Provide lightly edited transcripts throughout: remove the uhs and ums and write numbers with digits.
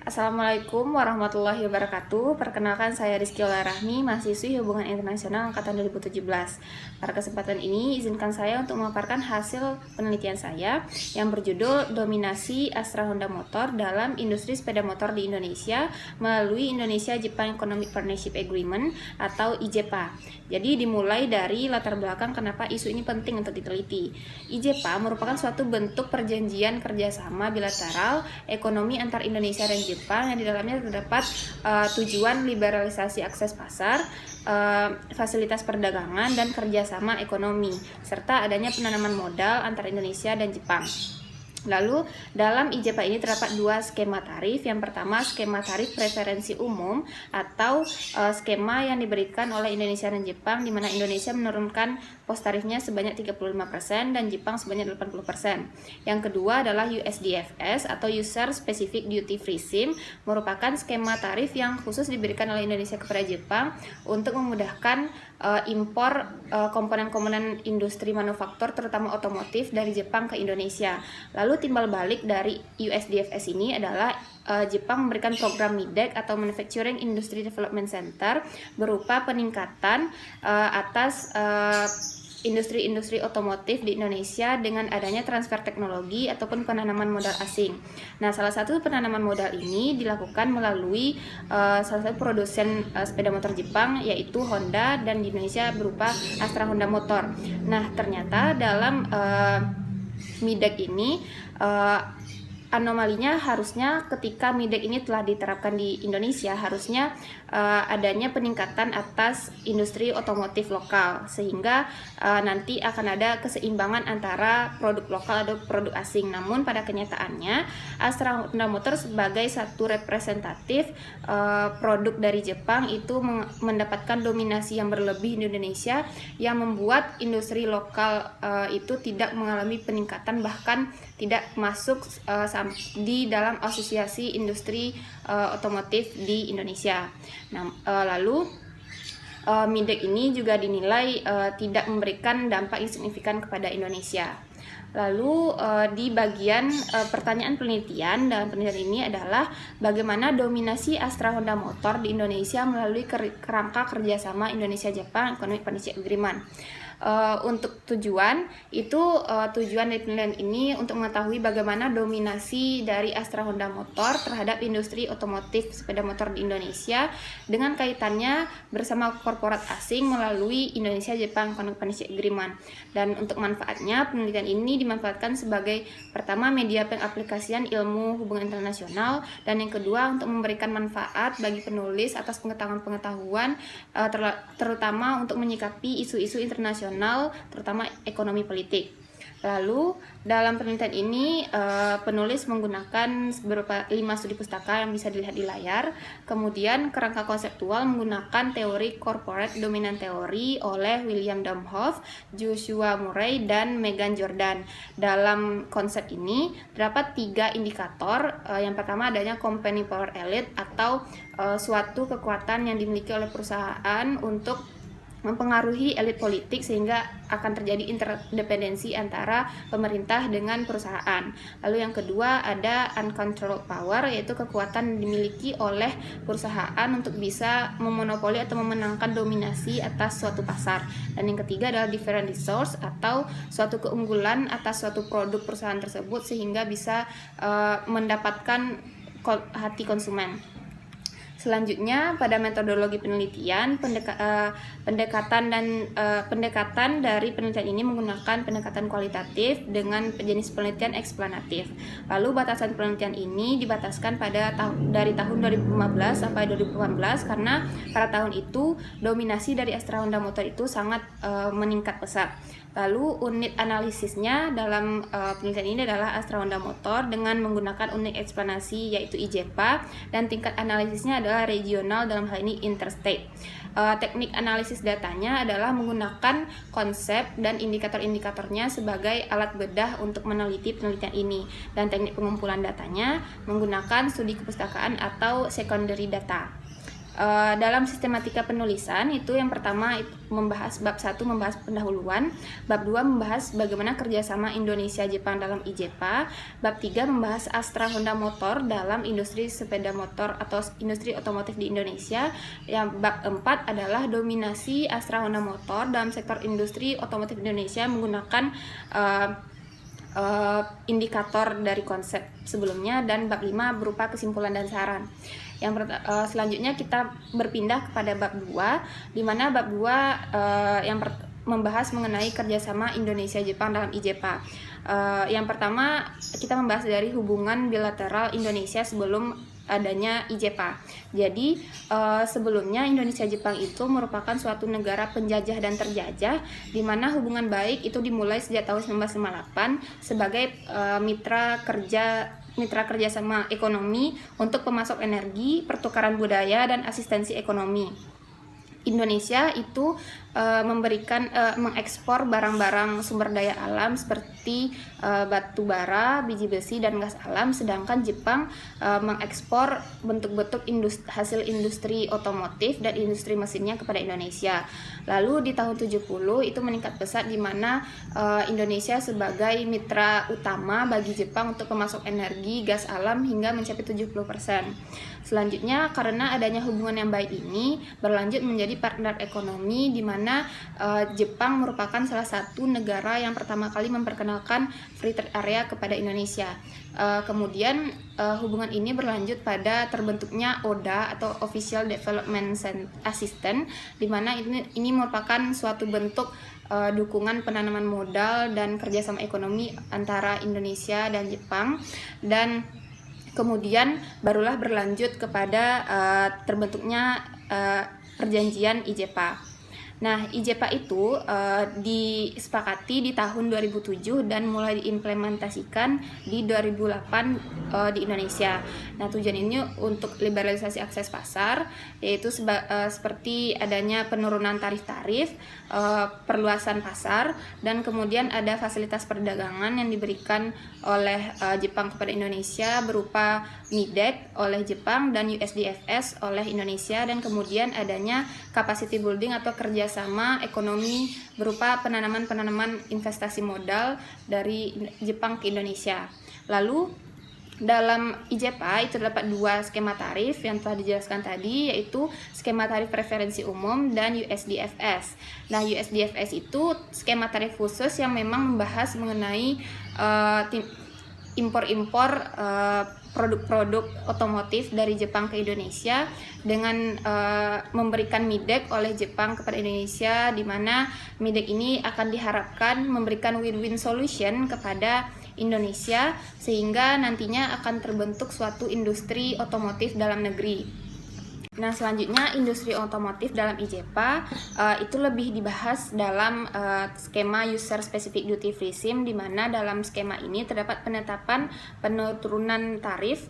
Assalamualaikum warahmatullahi wabarakatuh. Perkenalkan saya Rizky Rahmi, mahasiswi Hubungan Internasional Angkatan 2017. Pada kesempatan ini, izinkan saya untuk memaparkan hasil penelitian saya yang berjudul Dominasi Astra Honda Motor dalam Industri Sepeda Motor di Indonesia melalui Indonesia-Jepang Economic Partnership Agreement atau IJPA. Jadi dimulai dari latar belakang kenapa isu ini penting untuk diteliti. IJPA merupakan suatu bentuk perjanjian kerjasama bilateral ekonomi antar Indonesia dan Jepang yang di dalamnya terdapat tujuan liberalisasi akses pasar, fasilitas perdagangan, dan kerjasama ekonomi, serta adanya penanaman modal antara Indonesia dan Jepang. Lalu dalam IJPA ini terdapat dua skema tarif. Yang pertama skema tarif preferensi umum atau skema yang diberikan oleh Indonesia dan Jepang, di mana Indonesia menurunkan pos tarifnya sebanyak 35% dan Jepang sebanyak 80%. Yang kedua adalah USDFS atau User Specific Duty Free SIM, merupakan skema tarif yang khusus diberikan oleh Indonesia kepada Jepang untuk memudahkan impor komponen-komponen industri manufaktur terutama otomotif dari Jepang ke Indonesia. Lalu timbal balik dari USDFS ini adalah Jepang memberikan program MIDEC atau Manufacturing Industry Development Center berupa peningkatan atas industri-industri otomotif di Indonesia dengan adanya transfer teknologi ataupun penanaman modal asing. Nah, salah satu penanaman modal ini dilakukan melalui salah satu produsen sepeda motor Jepang, yaitu Honda, dan di Indonesia berupa Astra Honda Motor. Nah, ternyata dalam MIDEC ini anomalinya harusnya ketika MIDEC ini telah diterapkan di Indonesia, harusnya adanya peningkatan atas industri otomotif lokal, sehingga nanti akan ada keseimbangan antara produk lokal atau produk asing. Namun pada kenyataannya Astra Honda Motor sebagai satu representatif produk dari Jepang itu mendapatkan dominasi yang berlebih di Indonesia, yang membuat industri lokal itu tidak mengalami peningkatan, bahkan tidak masuk di dalam asosiasi industri otomotif di Indonesia. Nah, lalu MIDEC ini juga dinilai tidak memberikan dampak yang signifikan kepada Indonesia. Lalu di bagian pertanyaan penelitian dalam penelitian ini adalah bagaimana dominasi Astra Honda Motor di Indonesia melalui kerangka kerjasama Indonesia-Jepang Economic Partnership Agreement. Untuk tujuan tujuan dari penelitian ini untuk mengetahui bagaimana dominasi dari Astra Honda Motor terhadap industri otomotif sepeda motor di Indonesia dengan kaitannya bersama korporat asing melalui Indonesia-Jepang Economic Partnership Agreement. Dan untuk manfaatnya, penelitian ini dimanfaatkan sebagai pertama media pengaplikasian ilmu hubungan internasional, dan yang kedua untuk memberikan manfaat bagi penulis atas pengetahuan-pengetahuan terutama untuk menyikapi isu-isu internasional terutama ekonomi politik. Lalu dalam penelitian ini penulis menggunakan beberapa 5 studi pustaka yang bisa dilihat di layar. Kemudian kerangka konseptual menggunakan teori corporate dominant theory oleh William Domhoff, Joshua Murray, dan Megan Jordan. Dalam konsep ini terdapat 3 indikator. Yang pertama adanya company power elite atau suatu kekuatan yang dimiliki oleh perusahaan untuk mempengaruhi elit politik sehingga akan terjadi interdependensi antara pemerintah dengan perusahaan. Lalu yang kedua ada uncontrolled power, yaitu kekuatan yang dimiliki oleh perusahaan untuk bisa memonopoli atau memenangkan dominasi atas suatu pasar. Dan yang ketiga adalah different resource atau suatu keunggulan atas suatu produk perusahaan tersebut sehingga bisa mendapatkan hati konsumen. Selanjutnya pada metodologi penelitian, pendekatan dari penelitian ini menggunakan pendekatan kualitatif dengan jenis penelitian eksplanatif. Lalu batasan penelitian ini dibataskan dari tahun 2015 sampai 2018 karena pada tahun itu dominasi dari Astra Honda Motor itu sangat meningkat pesat. Lalu unit analisisnya dalam penelitian ini adalah Astra Honda Motor dengan menggunakan unit eksplanasi yaitu IJPA, dan tingkat analisisnya adalah regional, dalam hal ini interstate. Teknik analisis datanya adalah menggunakan konsep dan indikator-indikatornya sebagai alat bedah untuk meneliti penelitian ini, dan teknik pengumpulan datanya menggunakan studi kepustakaan atau secondary data. Dalam sistematika penulisan itu yang pertama membahas bab 1 membahas pendahuluan, bab 2 membahas bagaimana kerjasama Indonesia Jepang dalam IJEPA, bab 3 membahas Astra Honda Motor dalam industri sepeda motor atau industri otomotif di Indonesia, yang bab 4 adalah dominasi Astra Honda Motor dalam sektor industri otomotif Indonesia menggunakan indikator dari konsep sebelumnya, dan bab 5 berupa kesimpulan dan saran. Selanjutnya kita berpindah kepada bab 2, di mana bab 2 membahas mengenai kerjasama Indonesia-Jepang dalam IJEPA. Yang pertama kita membahas dari hubungan bilateral Indonesia sebelum adanya IJEPA. Jadi sebelumnya Indonesia-Jepang itu merupakan suatu negara penjajah dan terjajah, di mana hubungan baik itu dimulai sejak tahun 1958 sebagai mitra kerjasama ekonomi untuk pemasok energi, pertukaran budaya, dan asistensi ekonomi. Indonesia itu mengekspor barang-barang sumber daya alam seperti batu bara, biji besi, dan gas alam, sedangkan Jepang mengekspor bentuk-bentuk hasil industri otomotif dan industri mesinnya kepada Indonesia. Lalu di tahun 70 itu meningkat pesat, di mana Indonesia sebagai mitra utama bagi Jepang untuk pemasok energi, gas alam hingga mencapai 70%. Selanjutnya, karena adanya hubungan yang baik ini berlanjut menjadi partner ekonomi, di mana Jepang merupakan salah satu negara yang pertama kali memperkenalkan free trade area kepada Indonesia. Kemudian hubungan ini berlanjut pada terbentuknya ODA atau Official Development Assistant, di mana ini merupakan suatu bentuk dukungan penanaman modal dan kerjasama ekonomi antara Indonesia dan Jepang, dan kemudian barulah berlanjut kepada terbentuknya perjanjian IJEPA. Nah, IJEPA itu disepakati di tahun 2007 dan mulai diimplementasikan di 2008 di Indonesia. Nah, tujuan ini untuk liberalisasi akses pasar, yaitu seperti adanya penurunan tarif-tarif, perluasan pasar, dan kemudian ada fasilitas perdagangan yang diberikan oleh Jepang kepada Indonesia berupa MIDEC oleh Jepang dan USDFS oleh Indonesia, dan kemudian adanya capacity building atau kerjasama ekonomi berupa penanaman investasi modal dari Jepang ke Indonesia. Lalu dalam IJEPA itu terdapat dua skema tarif yang telah dijelaskan tadi, yaitu skema tarif preferensi umum dan USDFS. Nah, USDFS itu skema tarif khusus yang memang membahas mengenai impor-impor produk-produk otomotif dari Jepang ke Indonesia dengan memberikan MIDEC oleh Jepang kepada Indonesia, di mana MIDEC ini akan diharapkan memberikan win-win solution kepada Indonesia sehingga nantinya akan terbentuk suatu industri otomotif dalam negeri. Nah, selanjutnya industri otomotif dalam IJEPA itu lebih dibahas dalam skema user specific duty free scheme, di mana dalam skema ini terdapat penetapan penurunan tarif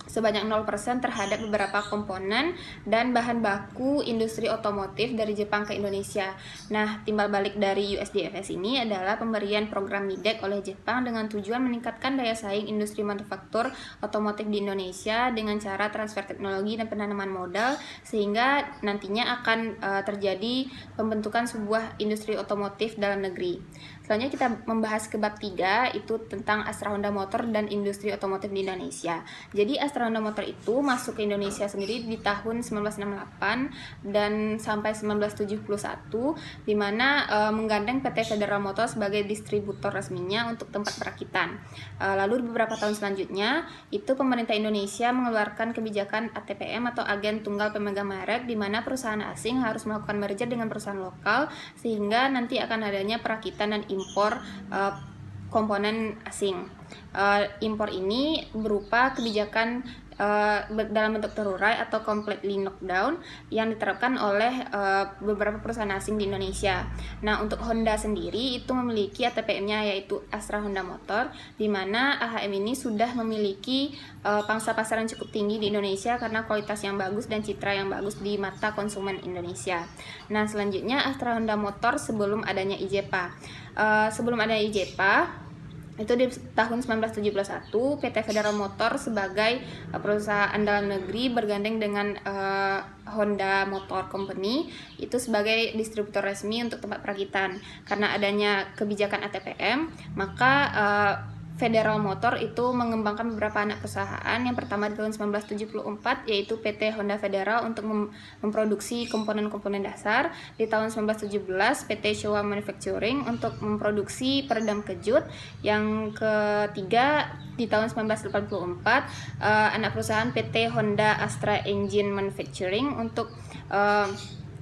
sebanyak 0% terhadap beberapa komponen dan bahan baku industri otomotif dari Jepang ke Indonesia. Nah, timbal balik dari USDFS ini adalah pemberian program MIDEC oleh Jepang dengan tujuan meningkatkan daya saing industri manufaktur otomotif di Indonesia dengan cara transfer teknologi dan penanaman modal, sehingga nantinya akan terjadi pembentukan sebuah industri otomotif dalam negeri. Selanjutnya kita membahas ke bab 3, itu tentang Astra Honda Motor dan industri otomotif di Indonesia. Jadi Astra Honda Motor itu masuk ke Indonesia sendiri di tahun 1968 dan sampai 1971, di mana menggandeng PT Federal Motor sebagai distributor resminya untuk tempat perakitan. Lalu beberapa tahun selanjutnya itu pemerintah Indonesia mengeluarkan kebijakan ATPM atau agen tunggal pemegang merek, di mana perusahaan asing harus melakukan merger dengan perusahaan lokal sehingga nanti akan adanya perakitan dan impor komponen asing. Impor ini berupa kebijakan dalam bentuk terurai atau completely knockdown yang diterapkan oleh beberapa perusahaan asing di Indonesia. Nah, untuk Honda sendiri itu memiliki ATPM-nya yaitu Astra Honda Motor, di mana AHM ini sudah memiliki pangsa pasar yang cukup tinggi di Indonesia karena kualitas yang bagus dan citra yang bagus di mata konsumen Indonesia. Nah, selanjutnya Astra Honda Motor sebelum adanya IJEPA. Sebelum adanya IJEPA, Itu di tahun 1971 PT Federal Motor sebagai perusahaan dalam negeri bergandeng dengan Honda Motor Company itu sebagai distributor resmi untuk tempat perakitan. Karena adanya kebijakan ATPM, maka Federal Motor itu mengembangkan beberapa anak perusahaan. Yang pertama di tahun 1974 yaitu PT Honda Federal untuk memproduksi komponen-komponen dasar. Di tahun 1917 PT Showa Manufacturing untuk memproduksi peredam kejut. Yang ketiga di tahun 1984 anak perusahaan PT Honda Astra Engine Manufacturing untuk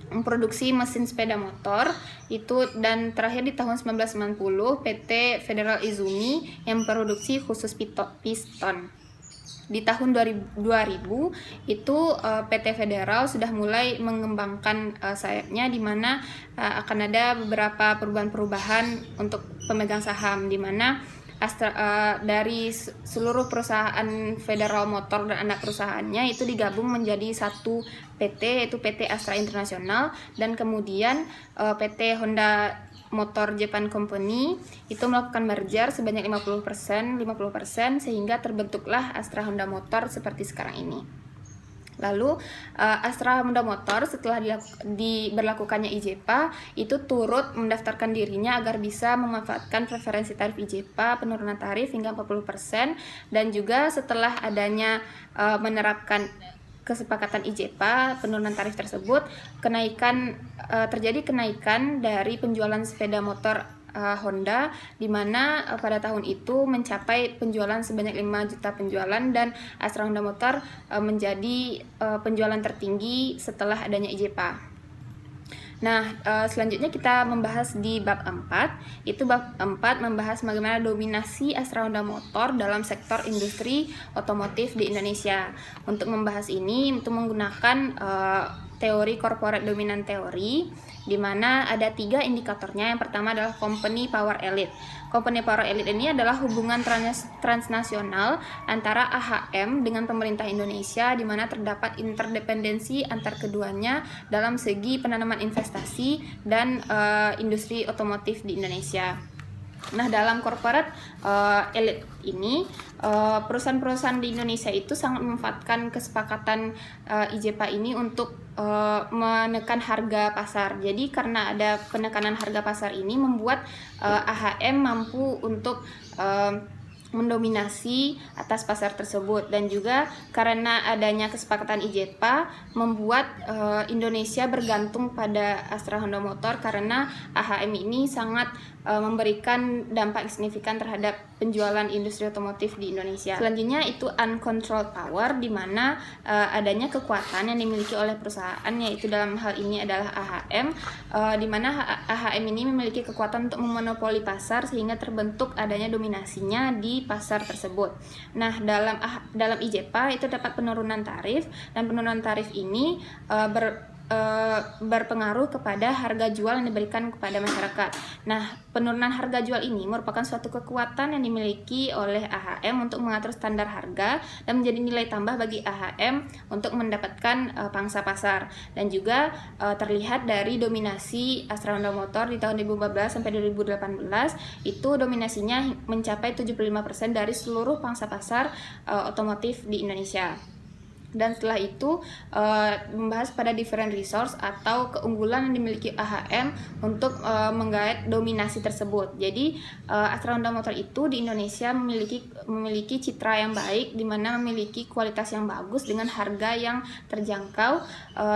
memproduksi mesin sepeda motor itu, dan terakhir di tahun 1990 PT Federal Izumi yang memproduksi khusus piston. Di tahun 2000 itu PT Federal sudah mulai mengembangkan sayapnya, di mana akan ada beberapa perubahan-perubahan untuk pemegang saham, di mana dari seluruh perusahaan Federal Motor dan anak perusahaannya itu digabung menjadi satu PT, yaitu PT Astra International, dan kemudian PT Honda Motor Japan Company itu melakukan merger sebanyak 50% sehingga terbentuklah Astra Honda Motor seperti sekarang ini. Lalu Astra Honda Motor setelah diberlakukannya IJPA itu turut mendaftarkan dirinya agar bisa memanfaatkan preferensi tarif IJPA penurunan tarif hingga 40%, dan juga setelah adanya menerapkan kesepakatan IJPA penurunan tarif tersebut, terjadi kenaikan dari penjualan sepeda motor Honda, di mana pada tahun itu mencapai penjualan sebanyak 5 juta penjualan, dan Astra Honda Motor menjadi penjualan tertinggi setelah adanya IJPA. Nah, selanjutnya kita membahas di bab 4. Itu bab 4 membahas bagaimana dominasi Astra Honda Motor dalam sektor industri otomotif di Indonesia. Untuk membahas ini itu menggunakan teori corporate dominant theory, di mana ada 3 indikatornya. Yang pertama adalah company power elite. Company power elite ini adalah hubungan transnasional antara AHM dengan pemerintah Indonesia, di mana terdapat interdependensi antar keduanya dalam segi penanaman investasi dan industri otomotif di Indonesia. Nah, dalam corporate elite ini, perusahaan-perusahaan di Indonesia itu sangat memanfaatkan kesepakatan IJPA ini untuk menekan harga pasar. Jadi karena ada penekanan harga pasar ini membuat AHM mampu untuk mendominasi atas pasar tersebut, dan juga karena adanya kesepakatan IJPA membuat Indonesia bergantung pada Astra Honda Motor, karena AHM ini sangat memberikan dampak signifikan terhadap penjualan industri otomotif di Indonesia. Selanjutnya itu uncontrolled power, di mana adanya kekuatan yang dimiliki oleh perusahaan, yaitu dalam hal ini adalah AHM, di mana AHM ini memiliki kekuatan untuk memonopoli pasar sehingga terbentuk adanya dominasinya di pasar tersebut. Nah, dalam IJPA itu dapat penurunan tarif, dan penurunan tarif ini berpengaruh kepada harga jual yang diberikan kepada masyarakat. Nah, penurunan harga jual ini merupakan suatu kekuatan yang dimiliki oleh AHM untuk mengatur standar harga dan menjadi nilai tambah bagi AHM untuk mendapatkan pangsa pasar. Dan juga terlihat dari dominasi Astra Honda Motor di tahun 2014 sampai 2018 itu dominasinya mencapai 75% dari seluruh pangsa pasar otomotif di Indonesia. Dan setelah itu membahas pada different resource atau keunggulan yang dimiliki AHM untuk menggait dominasi tersebut. Jadi Astra Honda Motor itu di Indonesia memiliki citra yang baik, di mana memiliki kualitas yang bagus dengan harga yang terjangkau,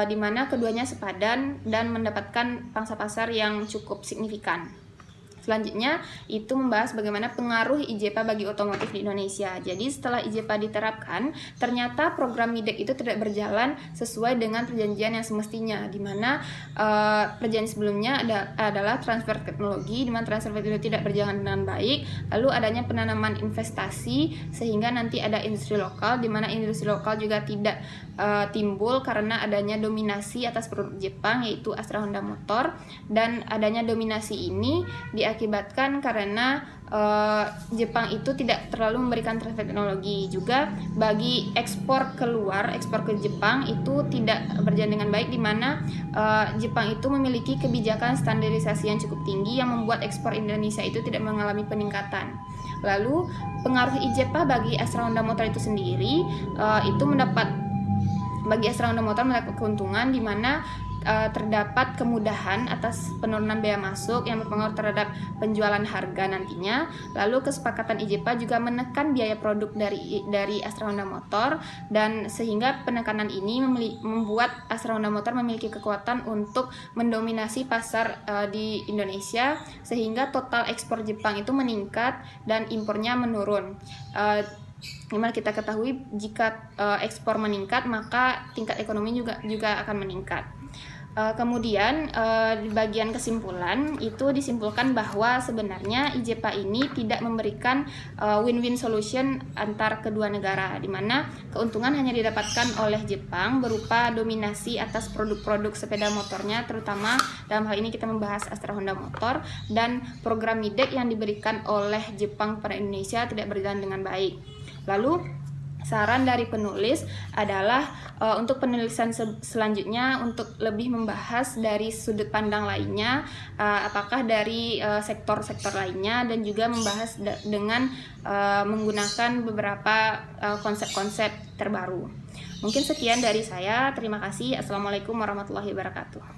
di mana keduanya sepadan dan mendapatkan pangsa pasar yang cukup signifikan. Selanjutnya itu membahas bagaimana pengaruh IJPA bagi otomotif di Indonesia. Jadi setelah IJPA diterapkan, ternyata program MIDEK itu tidak berjalan sesuai dengan perjanjian yang semestinya, di mana perjanjian sebelumnya adalah transfer teknologi, di mana transfer teknologi tidak berjalan dengan baik. Lalu adanya penanaman investasi sehingga nanti ada industri lokal, di mana industri lokal juga tidak timbul karena adanya dominasi atas produk Jepang, yaitu Astra Honda Motor. Dan adanya dominasi ini diakibatkan karena Jepang itu tidak terlalu memberikan transfer teknologi. Juga bagi ekspor keluar, ekspor ke Jepang itu tidak berjalan dengan baik, di mana Jepang itu memiliki kebijakan standarisasi yang cukup tinggi yang membuat ekspor Indonesia itu tidak mengalami peningkatan. Lalu pengaruh IJPA bagi Astra Honda Motor itu sendiri bagi Astra Honda Motor mendapat keuntungan di mana terdapat kemudahan atas penurunan biaya masuk yang berpengaruh terhadap penjualan harga nantinya. Lalu kesepakatan IJPA juga menekan biaya produk dari Astra Honda Motor, dan sehingga penekanan ini membuat Astra Honda Motor memiliki kekuatan untuk mendominasi pasar di Indonesia, sehingga total ekspor Jepang itu meningkat dan impornya menurun. Gimana kita ketahui jika ekspor meningkat maka tingkat ekonomi juga akan meningkat. Kemudian di bagian kesimpulan itu disimpulkan bahwa sebenarnya IJPA ini tidak memberikan win-win solution antar kedua negara, di mana keuntungan hanya didapatkan oleh Jepang berupa dominasi atas produk-produk sepeda motornya, terutama dalam hal ini kita membahas Astra Honda Motor, dan program MIDEK yang diberikan oleh Jepang pada Indonesia tidak berjalan dengan baik. Lalu saran dari penulis adalah untuk penulisan selanjutnya untuk lebih membahas dari sudut pandang lainnya, apakah dari sektor-sektor lainnya, dan juga membahas dengan menggunakan beberapa konsep-konsep terbaru. Mungkin sekian dari saya. Terima kasih. Assalamualaikum warahmatullahi wabarakatuh.